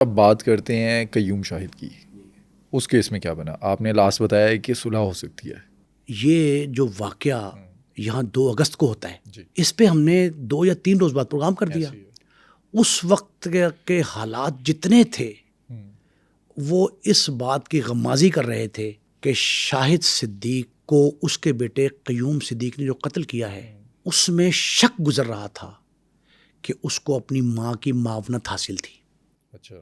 اب بات کرتے ہیں قیوم شاہد کی. اس کیس میں کیا بنا؟ آپ نے لاسٹ بتایا ہے کہ صلح ہو سکتی ہے. یہ جو واقعہ یہاں 2 اگست کو ہوتا ہے، جی. اس پہ ہم نے 2 یا 3 روز بعد پروگرام کر دیا. ایسے ہی ہے. اس وقت کے حالات جتنے تھے وہ اس بات کی غمازی کر رہے تھے کہ شاہد صدیق کو اس کے بیٹے قیوم صدیق نے جو قتل کیا ہے اس میں شک گزر رہا تھا کہ اس کو اپنی ماں کی معاونت حاصل تھی. اچھا.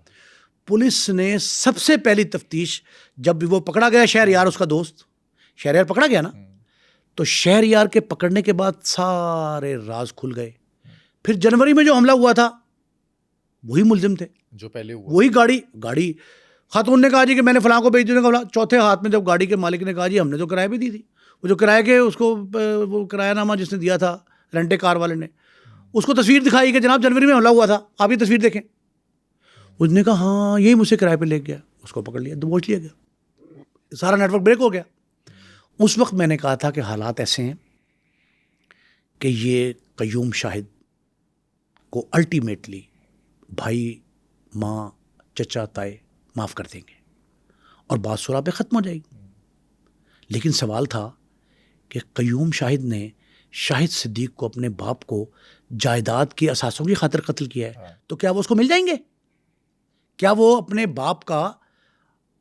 پولیس نے سب سے پہلی تفتیش، جب بھی وہ پکڑا گیا شہریار، اس کا دوست شہریار پکڑا گیا نا، تو شہریار کے پکڑنے کے بعد سارے راز کھل گئے. پھر جنوری میں جو حملہ ہوا تھا وہی ملزم تھے، جو پہلے ہوا. وہی گاڑی خاتون نے کہا جی کہ میں نے فلاں کو بھیج دینے کا. چوتھے ہاتھ میں جب گاڑی کے مالک نے کہا جی ہم نے تو کرایہ بھی دی تھی، وہ جو کرایہ کے اس کو وہ کرایہ نامہ جس نے دیا تھا رینٹے کار والے نے، اس کو تصویر دکھائی کہ جناب جنوری میں حملہ ہوا تھا، آپ یہ تصویر دیکھیں. اس نے کہا ہاں یہی مجھ سے کرایہ پہ لے گیا. اس کو پکڑ لیا، دبوچ لیا گیا، سارا نیٹ ورک بریک ہو گیا. اس وقت میں نے کہا تھا کہ حالات ایسے ہیں کہ یہ قیوم شاہد کو الٹیمیٹلی بھائی، ماں، چچا، تائے معاف کر دیں گے اور بات صلح پہ ختم ہو جائے گی. لیکن سوال تھا کہ قیوم شاہد نے شاہد صدیق کو، اپنے باپ کو، جائیداد کی اثاثوں کی خاطر قتل کیا ہے، تو کیا وہ اس کو مل جائیں گے؟ کیا وہ اپنے باپ کا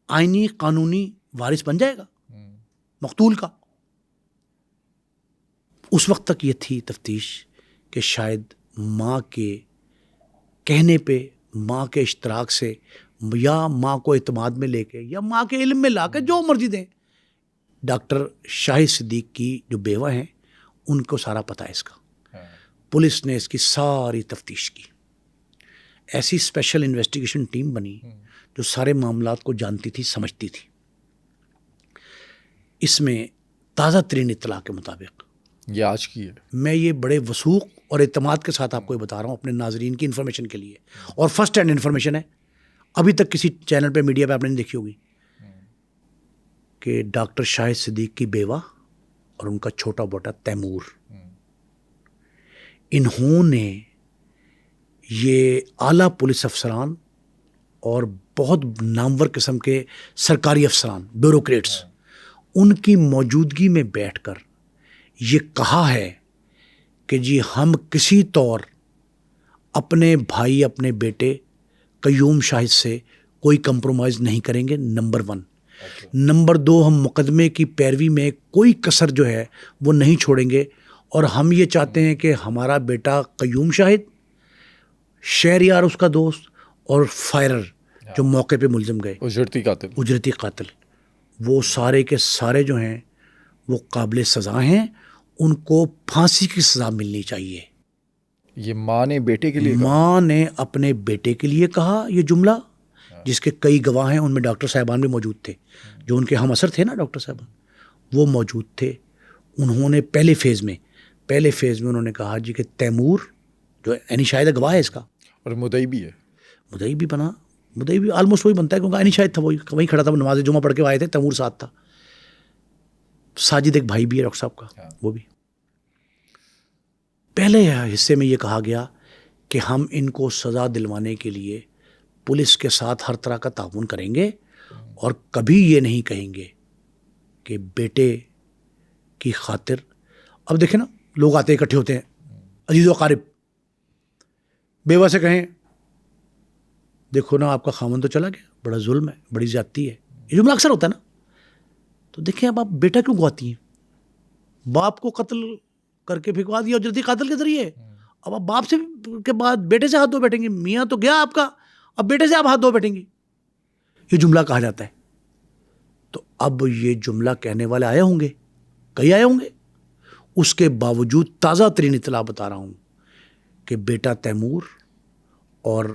آئینی قانونی وارث بن جائے گا مقتول کا؟ اس وقت تک یہ تھی تفتیش کہ شاید ماں کے کہنے پہ، ماں کے اشتراک سے، یا ماں کو اعتماد میں لے کے، یا ماں کے علم میں لا کے، جو مرضی دیں، ڈاکٹر شاہد صدیق کی جو بیوہ ہیں ان کو سارا پتہ ہے اس کا. پولیس نے اس کی ساری تفتیش کی، ایسی اسپیشل انویسٹیگیشن ٹیم بنی جو سارے معاملات کو جانتی تھی، سمجھتی تھی. اس میں تازہ ترین اطلاع کے مطابق، یہ آج کی ہے، میں یہ بڑے وثوق اور اعتماد کے ساتھ آپ کو یہ بتا رہا ہوں اپنے ناظرین کی انفارمیشن کے لیے، اور فرسٹ ہینڈ انفارمیشن ہے، ابھی تک کسی چینل پہ، میڈیا پہ آپ نے نہیں دیکھی ہوگی، کہ ڈاکٹر شاہد صدیق کی بیوہ اور ان کا چھوٹا بیٹا تیمور، انہوں نے یہ اعلیٰ پولیس افسران اور بہت نامور قسم کے سرکاری افسران، بیوروکریٹس، ان کی موجودگی میں بیٹھ کر یہ کہا ہے کہ جی ہم کسی طور اپنے بھائی، اپنے بیٹے قیوم شاہد سے کوئی کمپرومائز نہیں کریں گے، نمبر 1. نمبر 2، ہم مقدمے کی پیروی میں کوئی کسر جو ہے وہ نہیں چھوڑیں گے، اور ہم یہ چاہتے ہیں کہ ہمارا بیٹا قیوم شاہد، شہریار اس کا دوست، اور فائرر جو موقع پہ ملزم گئے، اجرتی قاتل، وہ سارے کے سارے جو ہیں وہ قابل سزا ہیں، ان کو پھانسی کی سزا ملنی چاہیے. یہ ماں نے بیٹے کے لیے کہا؟ ماں نے اپنے بیٹے کے لیے کہا یہ جملہ، جس کے کئی گواہ ہیں، ان میں ڈاکٹر صاحبان بھی موجود تھے، جو ان کے ہم اثر تھے نا ڈاکٹر صاحبان، وہ موجود تھے. انہوں نے پہلے فیز میں انہوں نے کہا جی کہ تیمور جو یعنی شاید گواہ ہے اس کا، اور مدعی بھی ہے، مدعی بھی بنا، مدعی بھی آلموسٹ وہی بنتا ہے، کیونکہ عینی شاہد تھا، وہی کھڑا تھا، نماز جمعہ پڑھ کے آئے تھے، تیمور ساتھ تھا. ساجد ایک بھائی بھی ہے ڈاکٹر صاحب کا، وہ بھی. پہلے حصے میں یہ کہا گیا کہ ہم ان کو سزا دلوانے کے لیے پولیس کے ساتھ ہر طرح کا تعاون کریں گے، اور کبھی یہ نہیں کہیں گے کہ بیٹے کی خاطر. اب دیکھیں نا، لوگ آتے اکٹھے ہوتے ہیں، عزیز و اقارب، بیوہ سے کہیں دیکھو نا آپ کا خامن تو چلا گیا، بڑا ظلم ہے، بڑی زیادتی ہے، یہ جملہ اکثر ہوتا ہے نا. تو دیکھیں اب آپ بیٹا کیوں گواتی ہیں؟ باپ کو قتل کر کے پھینکوا دیا اجرتی قاتل کے ذریعے، اب آپ باپ سے کے بعد بیٹے سے ہاتھ دھو بیٹھیں گی؟ میاں تو گیا آپ کا، اب بیٹے سے آپ ہاتھ دھو بیٹھیں گی، یہ جملہ کہا جاتا ہے. تو اب یہ جملہ کہنے والے آئے ہوں گے، کئی آئے ہوں گے. اس کے باوجود تازہ ترین اطلاع بتا رہا ہوں کہ بیٹا تیمور اور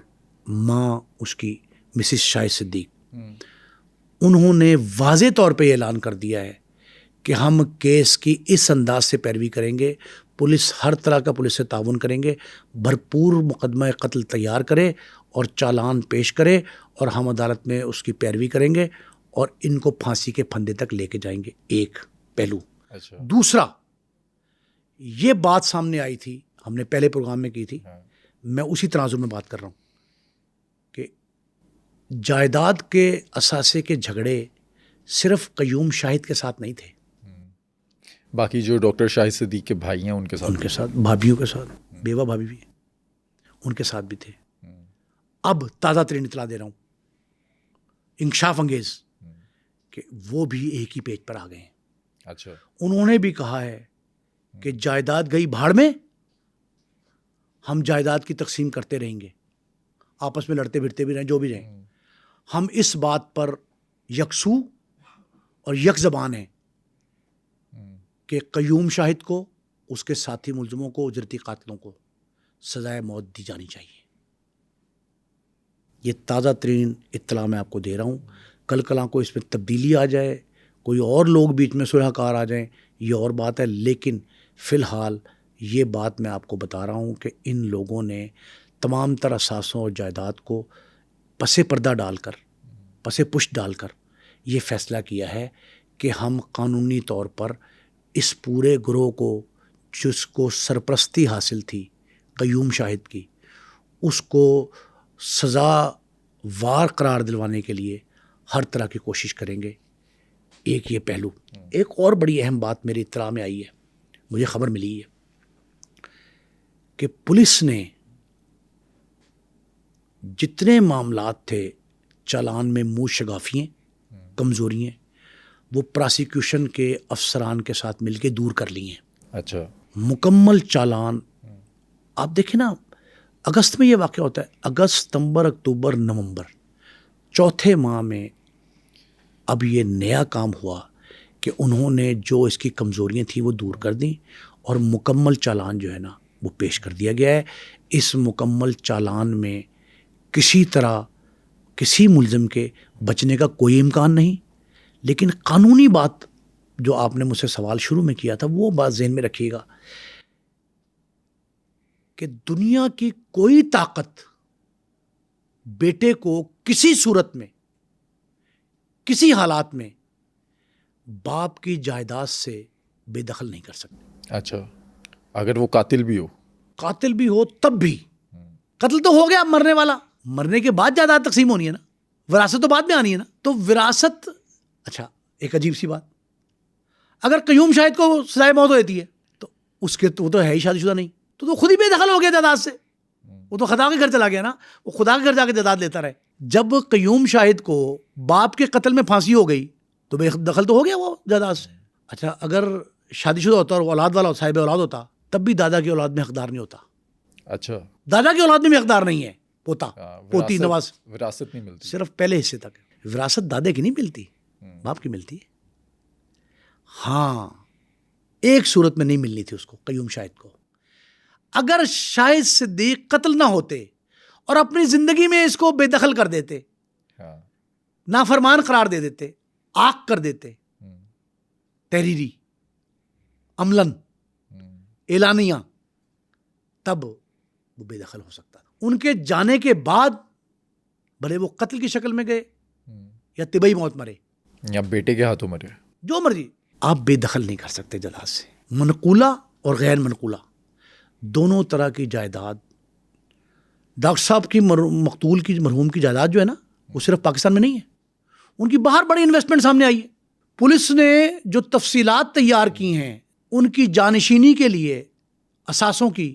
ماں اس کی مسز شاہد صدیق، انہوں نے واضح طور پہ یہ اعلان کر دیا ہے کہ ہم کیس کی اس انداز سے پیروی کریں گے، پولیس ہر طرح کا پولیس سے تعاون کریں گے، بھرپور مقدمہ قتل تیار کرے اور چالان پیش کرے، اور ہم عدالت میں اس کی پیروی کریں گے، اور ان کو پھانسی کے پھندے تک لے کے جائیں گے. ایک پہلو. دوسرا، یہ بات سامنے آئی تھی، ہم نے پہلے پروگرام میں کی تھی، میں اسی تناظر میں بات کر رہا ہوں کہ جائیداد کے اثاثے کے جھگڑے صرف قیوم شاہد کے ساتھ نہیں تھے، باقی جو ڈاکٹر شاہد صدیق کے بھائی ہیں ان کے ساتھ بھابھیوں کے ساتھ، بیوہ بھابھی بھی ان کے ساتھ بھی تھے۔ اب تازہ ترین اطلاع دے رہا ہوں، انکشاف انگیز، کہ وہ بھی ایک ہی پیج پر آ گئے ہیں۔ اچھا، انہوں نے بھی کہا ہے کہ جائیداد گئی بھاڑ میں، ہم جائیداد کی تقسیم کرتے رہیں گے، آپس میں لڑتے پھرتے بھی رہیں، جو بھی رہیں، ہم اس بات پر یکسو اور یک زبان ہیں کہ قیوم شاہد کو، اس کے ساتھی ملزموں کو، اجرتی قاتلوں کو سزائے موت دی جانی چاہیے۔ یہ تازہ ترین اطلاع میں آپ کو دے رہا ہوں۔ کل کلاں کو اس میں تبدیلی آ جائے، کوئی اور لوگ بیچ میں صلح کار آ جائیں، یہ اور بات ہے، لیکن فی الحال یہ بات میں آپ کو بتا رہا ہوں کہ ان لوگوں نے تمام تر اثاثوں اور جائیداد کو پس پردہ ڈال کر، پس پشت ڈال کر یہ فیصلہ کیا ہے کہ ہم قانونی طور پر اس پورے گروہ کو، جس کو سرپرستی حاصل تھی قیوم شاہد کی، اس کو سزا وار قرار دلوانے کے لیے ہر طرح کی کوشش کریں گے۔ ایک یہ پہلو۔ ایک اور بڑی اہم بات میری اطلاع میں آئی ہے، مجھے خبر ملی ہے کہ پولیس نے جتنے معاملات تھے چالان میں منہ شگافیاں، کمزوریاں، وہ پراسیکیوشن کے افسران کے ساتھ مل کے دور کر لی ہیں۔ اچھا، مکمل چالان آپ دیکھیں نا، اگست میں یہ واقعہ ہوتا ہے، اگست، ستمبر، اکتوبر، نومبر، چوتھے ماہ میں اب یہ نیا کام ہوا کہ انہوں نے جو اس کی کمزوریاں تھیں وہ دور کر دیں، اور مکمل چالان جو ہے نا وہ پیش کر دیا گیا ہے۔ اس مکمل چالان میں کسی طرح کسی ملزم کے بچنے کا کوئی امکان نہیں، لیکن قانونی بات جو آپ نے مجھ سے سوال شروع میں کیا تھا، وہ بات ذہن میں رکھیے گا کہ دنیا کی کوئی طاقت بیٹے کو کسی صورت میں، کسی حالات میں باپ کی جائیداد سے بے دخل نہیں کر سکتے۔ اچھا، اگر وہ قاتل بھی ہو؟ قاتل بھی ہو تب بھی، قتل تو ہو گیا، مرنے والا، مرنے کے بعد جائیداد تقسیم ہونی ہے نا، وراثت تو بعد میں آنی ہے نا، تو وراثت۔ اچھا، ایک عجیب سی بات، اگر قیوم شاہد کو سزائے موت ہو جاتی ہے تو اس کے تو ہے ہی شادی شدہ نہیں، تو خود ہی بے دخل ہو گیا جائیداد سے، وہ تو خدا کے گھر چلا گیا نا، وہ خدا کے گھر جا کے جائیداد لیتا رہے۔ جب قیوم شاہد کو باپ کے قتل میں پھانسی ہو گئی تو بے دخل تو ہو گیا وہ جائیداد سے۔ اچھا، اگر شادی شدہ ہوتا اور وہ اولاد والا صاحب اولاد ہوتا، تب بھی دادا کی اولاد میں حقدار نہیں ہوتا۔ اچھا، دادا کی اولاد میں بھی حقدار نہیں ہے، پوتا، پوتی، نواز، وراثت نہیں ملتی، صرف پہلے حصے تک۔ وراثت دادے کی نہیں ملتی، باپ کی ملتی ہے۔ ہاں، ایک صورت میں نہیں ملنی تھی اس کو، قیوم شاہد کو، اگر شاہد صدیق قتل نہ ہوتے اور اپنی زندگی میں اس کو بے دخل کر دیتے، نافرمان قرار دے دیتے، آگ کر دیتے، تحریری، عملاً، اعلانیہ، تب وہ بے دخل ہو سکتا۔ ان کے جانے کے بعد بھلے وہ قتل کی شکل میں گئے یا طبعی موت مرے یا بیٹے کے ہاتھوں مرے، جو مرضی، آپ بے دخل نہیں کر سکتے جائیداد سے۔ منقولہ اور غیر منقولہ دونوں طرح کی جائیداد، ڈاکٹر صاحب کی مقتول کی، مرحوم کی جائیداد جو ہے نا، وہ صرف پاکستان میں نہیں ہے، ان کی باہر بڑی انویسٹمنٹ سامنے آئی ہے۔ پولیس نے جو تفصیلات تیار کی ہیں ان کی جانشینی کے لیے اثاثوں کی،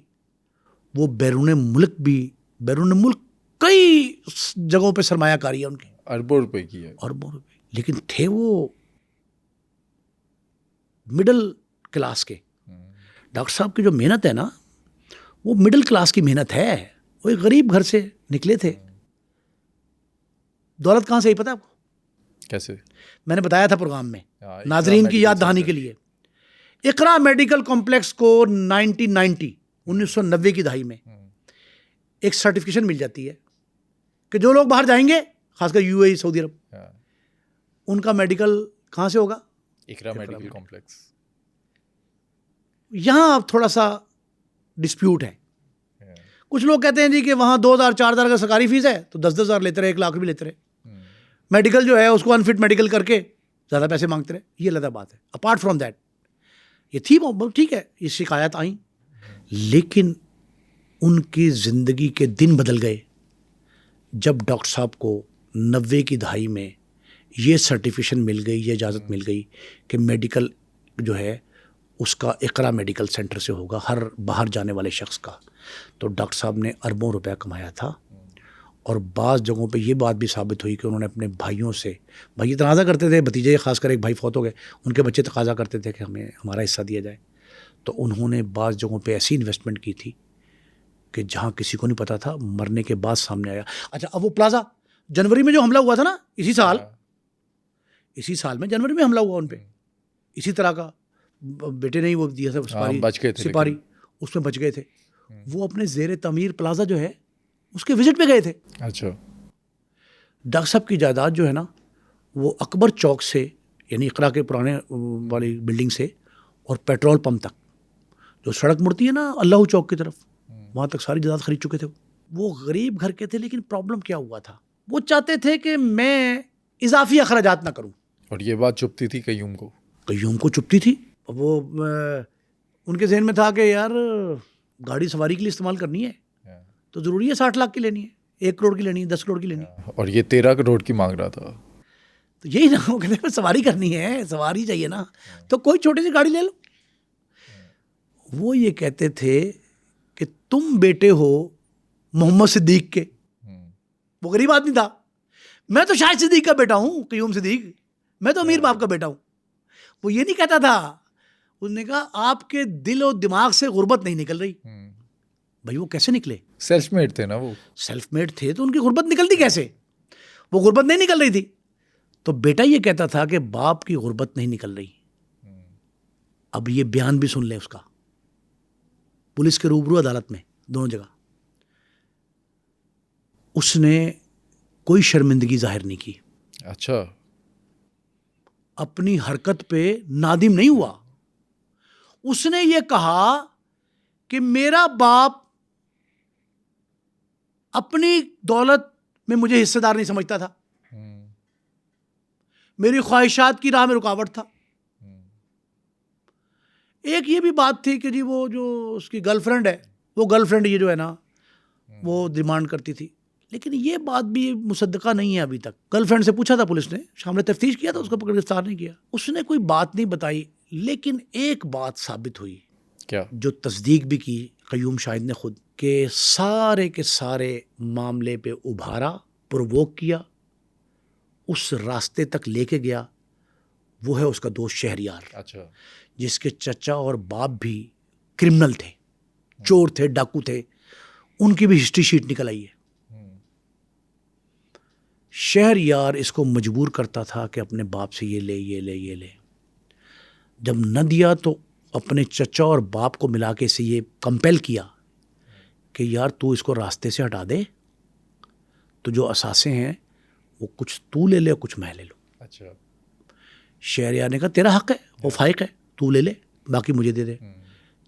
وہ بیرون ملک کئی جگہوں پہ سرمایہ کاری ہے ان کی، اربوں روپے کی ہے، اربوں روپے، لیکن تھے وہ مڈل کلاس کے۔ ڈاکٹر صاحب کی جو محنت ہے نا، وہ مڈل کلاس کی محنت ہے، وہ ایک غریب گھر سے نکلے تھے۔ دولت کہاں سے ہی پتہ آپ کو؟ کیسے؟ میں نے بتایا تھا پروگرام میں، ناظرین کی یاد دہانی کے لیے، اقرا میڈیکل کمپلیکس کو 1990 کی دہائی میں ایک سرٹیفکیشن مل جاتی ہے کہ جو لوگ باہر جائیں گے، خاص کر یو اے ای، سعودی عرب، ان کا میڈیکل کہاں سے ہوگا؟ اقرا میڈیکل کمپلیکس۔ یہاں اب تھوڑا سا ڈسپیوٹ ہے، کچھ لوگ کہتے ہیں جی کہ وہاں 2,000 4,000 کا سرکاری فیس ہے تو 10,000 لیتے رہے، 1 لاکھ بھی لیتے رہے، میڈیکل جو ہے اس کو انفٹ میڈیکل کر کے زیادہ پیسے مانگتے رہے۔ یہ الگ بات ہے۔ اپارٹ فرام دیٹ، یہ تھی ٹھیک ہے، یہ شکایات آئیں، لیکن ان کی زندگی کے دن بدل گئے جب ڈاکٹر صاحب کو 90 کی دہائی میں یہ سرٹیفکیشن مل گئی, یہ اجازت مل گئی کہ میڈیکل جو ہے اس کا اقرا میڈیکل سینٹر سے ہوگا ہر باہر جانے والے شخص کا. تو ڈاکٹر صاحب نے اربوں روپے کمایا تھا, اور بعض جگہوں پہ یہ بات بھی ثابت ہوئی کہ انہوں نے اپنے بھائیوں سے, بھائی تقاضا کرتے تھے, بھتیجے خاص کر ایک بھائی فوت ہو گئے, ان کے بچے تقاضا کرتے تھے کہ ہمیں ہمارا حصہ دیا جائے. تو انہوں نے بعض جگہوں پہ ایسی انویسٹمنٹ کی تھی کہ جہاں کسی کو نہیں پتا تھا, مرنے کے بعد سامنے آیا. اچھا, اب وہ پلازا جنوری میں جو حملہ ہوا تھا نا, اسی سال میں جنوری میں حملہ ہوا ان پہ, اسی طرح کا بیٹے نے ہی وہ دیا تھا سپاری, اس میں بچ گئے تھے. وہ اپنے زیر تعمیر پلازا جو ہے اس کے وزٹ پہ گئے تھے. اچھا. ڈاکٹر صاحب کی جائیداد جو ہے نا وہ اکبر چوک سے, یعنی اقرا کے پرانے والی بلڈنگ سے, اور پیٹرول پمپ تک جو سڑک مڑتی ہے نا اللہ چوک کی طرف, وہاں تک ساری جائیداد خرید چکے تھے. وہ غریب گھر کے تھے, لیکن پرابلم کیا ہوا تھا, وہ چاہتے تھے کہ میں اضافی اخراجات نہ کروں. اور یہ بات چپتی تھی قیوم کو چپتی تھی. وہ ان کے ذہن میں تھا کہ یار گاڑی سواری کے لیے استعمال کرنی ہے تو ضروری ہے 60 لاکھ کی لینی ہے, 1 کروڑ کی لینی ہے, 10 کروڑ کی لینی ہے. اور یہ 13 کروڑ کی مانگ رہا تھا. تو یہی نا, وہ کہتے ہیں سواری کرنی ہے, سواری چاہیے نا, تو کوئی چھوٹی سی گاڑی لے لو. وہ یہ کہتے تھے کہ تم بیٹے ہو محمد صدیق کے. وہ غریب آدمی تھا, میں تو شاہد صدیق کا بیٹا ہوں, قیوم صدیق, میں تو امیر باپ کا بیٹا ہوں. وہ یہ نہیں کہتا تھا, انہوں نے کہا آپ کے دل و دماغ سے غربت نہیں نکل رہی. بھائی وہ کیسے نکلے؟ سیلف میڈ تھے نا, وہ سیلف میڈ تھے تو ان کی غربت نکلتی کیسے؟ وہ غربت نہیں نکل رہی تھی. تو بیٹا یہ کہتا تھا کہ باپ کی غربت نہیں نکل رہی. اب یہ بیان بھی سن لیں اس کا, پولیس کے روبرو, عدالت میں, دونوں جگہ. اس نے کوئی شرمندگی ظاہر نہیں کی. اچھا. اپنی حرکت پہ نادم نہیں ہوا. اس نے یہ کہا کہ میرا باپ اپنی دولت میں مجھے حصے دار نہیں سمجھتا تھا, میری خواہشات کی راہ میں رکاوٹ تھا. ایک یہ بھی بات تھی کہ جی وہ جو اس کی گرل فرینڈ ہے, وہ گرل فرینڈ یہ جو ہے نا وہ ڈیمانڈ کرتی تھی. لیکن یہ بات بھی مصدقہ نہیں ہے ابھی تک. گرل فرینڈ سے پوچھا تھا پولیس نے, شام نے تفتیش کیا تھا, اس کو گرفتار نہیں کیا. اس نے کوئی بات نہیں بتائی. لیکن ایک بات ثابت ہوئی, کیا, جو تصدیق بھی کی قیوم شاہد نے خود, کہ سارے کے سارے معاملے پہ ابھارا, پرووک کیا, اس راستے تک لے کے گیا, وہ ہے اس کا دوست شہریار. اچھا. جس کے چچا اور باپ بھی کرمنل تھے, چور تھے, ڈاکو تھے, ان کی بھی ہسٹری شیٹ نکل آئی ہے. شہریار اس کو مجبور کرتا تھا کہ اپنے باپ سے یہ لے. جب نہ دیا تو اپنے چچا اور باپ کو ملا کے اسے یہ کمپیل کیا کہ یار تو اس کو راستے سے ہٹا دے, تو جو اثاثے ہیں وہ کچھ تو لے لے, کچھ میں لے لوں. اچھا. شہریار نے کہا تیرا حق ہے, وہ فائق ہے, تو لے لے, باقی مجھے دے دے.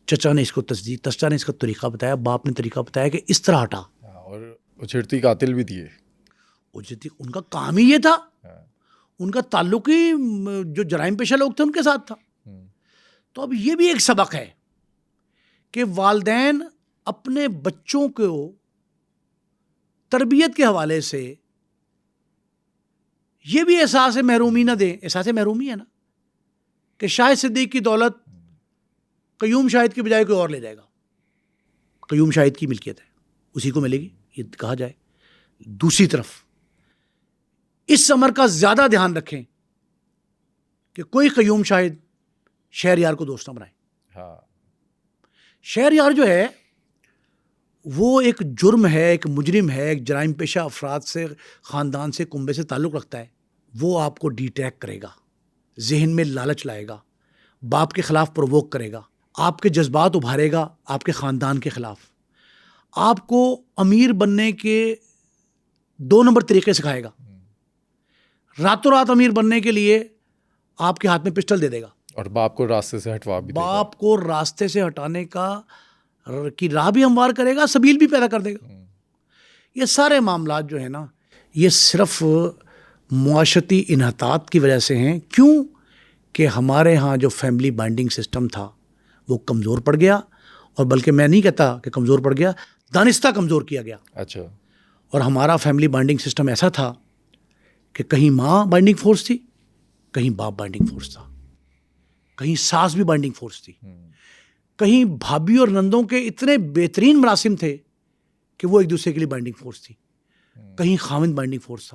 چچا نے اس کو چچا نے اس کا طریقہ بتایا, باپ نے طریقہ بتایا کہ اس طرح ہٹا. اور اچھڑتی قاتل بھی دیے. ان کا کام ہی یہ تھا, ان کا تعلق ہی جو جرائم پیشہ لوگ تھے ان کے ساتھ تھا. تو اب یہ بھی ایک سبق ہے کہ والدین اپنے بچوں کو تربیت کے حوالے سے یہ بھی احساس محرومی نہ دیں. احساس محرومی ہے نا کہ شاہد صدیق کی دولت قیوم شاہد کی بجائے کوئی اور لے جائے گا, قیوم شاہد کی ملکیت ہے, اسی کو ملے گی, یہ کہا جائے. دوسری طرف اس امر کا زیادہ دھیان رکھیں کہ کوئی قیوم شاہد شہریار کو دوست نہ بنائے. شہریار جو ہے وہ ایک جرم ہے, ایک مجرم ہے, ایک جرائم پیشہ افراد سے, خاندان سے, کنبے سے تعلق رکھتا ہے. وہ آپ کو ڈیٹریکٹ کرے گا, ذہن میں لالچ لائے گا, باپ کے خلاف پرووک کرے گا, آپ کے جذبات ابھارے گا آپ کے خاندان کے خلاف, آپ کو امیر بننے کے 2 نمبر طریقے سکھائے گا, راتوں رات امیر بننے کے لیے آپ کے ہاتھ میں پسٹل دے دے گا, اور باپ کو راستے سے ہٹوا بھی دے گا. باپ کو راستے سے ہٹانے کی راہ بھی ہموار کرے گا, سبیل بھی پیدا کر دے گا. یہ سارے معاملات جو ہیں نا یہ صرف معاشرتی انحطاط کی وجہ سے ہیں. کیوں کہ ہمارے ہاں جو فیملی بائنڈنگ سسٹم تھا وہ کمزور پڑ گیا, اور بلکہ میں نہیں کہتا کہ کمزور پڑ گیا, دانستہ کمزور کیا گیا. اچھا. اور ہمارا فیملی بائنڈنگ سسٹم ایسا تھا کہ کہیں ماں بائنڈنگ فورس تھی, کہیں باپ بائنڈنگ فورس تھا, کہیں ساس بھی بائنڈنگ فورس تھی, کہیں بھابھی اور نندوں کے اتنے بہترین مراسم تھے کہ وہ ایک دوسرے کے لیے بائنڈنگ فورس تھی, کہیں خاوند بائنڈنگ فورس تھا.